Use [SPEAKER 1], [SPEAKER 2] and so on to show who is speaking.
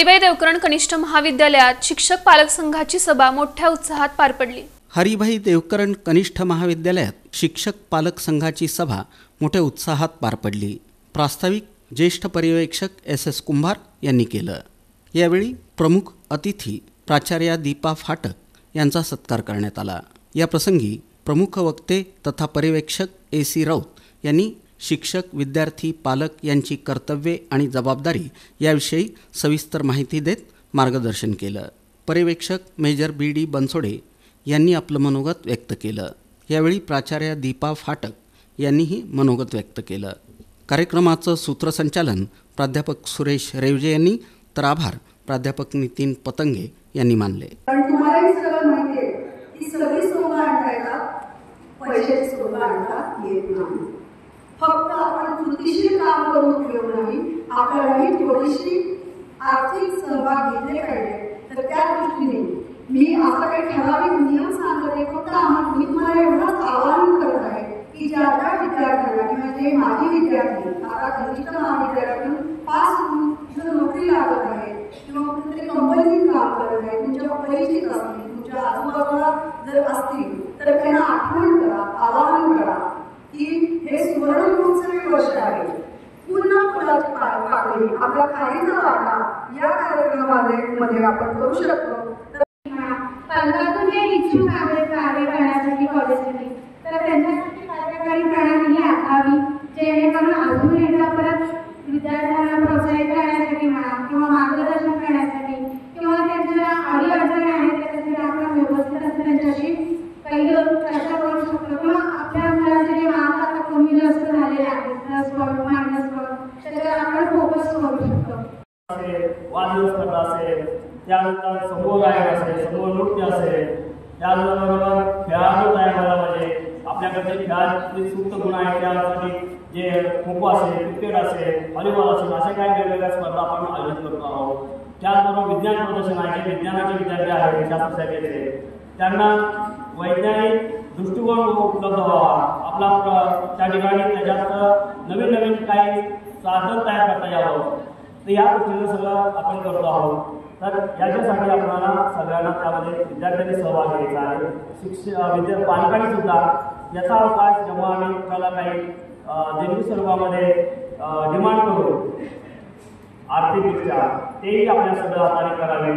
[SPEAKER 1] हरिभाई देवकरण कनिष्ठ महाविद्यालयात शिक्षक पालक संघाची सभा मोठ्या उत्साहात पार पडली।
[SPEAKER 2] हरिभाई देवकरण कनिष्ठ महाविद्यालयात शिक्षक पालक संघाची सभा मोठ्या उत्साहात पार पडली। प्रास्ताविक ज्येष्ठ पर्यवेक्षक एस कुंभार यांनी केलं। यावेळी प्रमुख अतिथी प्राचार्या दीपा फाटक यांचा सत्कार करण्यात आला। या प्रसंगी प्रमुख वक्ते तथा पर्यवेक्षक AC राऊत यांनी शिक्षक, विद्यार्थी, पालक यांची कर्तव्ये आणि जबाबदारी याविषयी सविस्तर माहिती देत मार्गदर्शन केलं। पर्यवेक्षक मेजर BD बनसोडे यांनी आपलं मनोगत व्यक्त केलं। यावेळी प्राचार्या दीपा फाटक यांनीही मनोगत व्यक्त केलं। कार्यक्रमाचं सूत्रसंचालन प्राध्यापक सुरेश रेवजे यांनी तर आभार प्राध्यापक नितीन पतंगे यांनी मानले।
[SPEAKER 3] तुम्हालाही सगळं माहिती आहे की सगळी सोबत आणता येतात, पैशाची सोबत आणता येत नाही। फक्त आपण कृतीशील काम करून उपयोग नाही, आपल्यालाही थोडीशी आर्थिक सहभाग घेतले पाहिजे। तर त्या दृष्टीने मी असा काही ठराविक नियम सांगत आहे, फक्त मी तुम्हाला एवढंच आवाहन करत आहे की ज्या ज्या विद्यार्थ्यांना किंवा जे माझे विद्यार्थी आता कनिष्ठ महाविद्यालयातून पास होऊन जर नोकरी लागत आहे किंवा कुठेतरी कंपनीत काम करत आहे, तुमच्या परिचित असतील, तुमच्या आजूबाजूला जर असतील तर त्यांना आठवण करा, आवाहन करा की हे सुवर्ण महोत्सवी वर्ष आहे। पुन्हा फुलाची पाकळी आपला खारीचा वाटा या कार्यक्रमामध्ये आपण करू शकतो।
[SPEAKER 4] पालकातून जे इच्छुक आहेत कार्य करण्यासाठी कॉलेजसाठी, तर त्यांच्यासाठी कार्यकारी प्रणाली आखावी, जेणेकरून अजून एकदा परत विद्यार्थ्यांना प्रोत्साहित करण्यासाठी म्हणा किंवा मार्गदर्शन करण्यासाठी किंवा त्यांच्या अडीअडचणी आहेत त्याच्यासाठी आपण व्यवस्थित असं त्यांच्याशी काही चर्चा करू शकतो किंवा आपल्या मुलांचे जे मार्क आता कमी जास्त झालेले आहेत +1 -1 त्याच्यावर आपण फोकस करू शकतो।
[SPEAKER 5] वादविवाद स्पर्धा असेल, त्यानंतर समूह गायन असेल, समूह नृत्य असेल, त्याचबरोबर खेळाडू तयार झाला पाहिजे। आपल्याकडे खेळाचे सुप्त गुण आहेत त्यासाठी जे खो खो असेल, क्रिकेट असेल, व्हॉलीबॉल असेल, अशा काही वेगवेगळ्या स्पर्धा आपण आयोजित करतो आहोत। त्याचबरोबर विज्ञान प्रदर्शन आहे, जे विज्ञानाचे विद्यार्थी आहेत शास्त्र शाखेचे त्यांना वैज्ञानिक दृष्टिकोन उपलब्ध व्हावा, आपला त्या ठिकाणी त्याच्यात नवीन नवीन काही साधन तयार करता यावं, तर या गोष्टीचं सगळं आपण करतो आहोत। तर याच्यासाठी आपल्याला सगळ्यांना त्यामध्ये विद्यार्थ्यांनी सहभाग घ्यायचा आहे। पालकांनी सुद्धा याचा अवकाश जेव्हा आम्ही आपल्याला काही देणगी स्वरूपामध्ये डिमांड करू आर्थिकदृष्ट्या, तेही आपल्या सगळं हाताने करावे।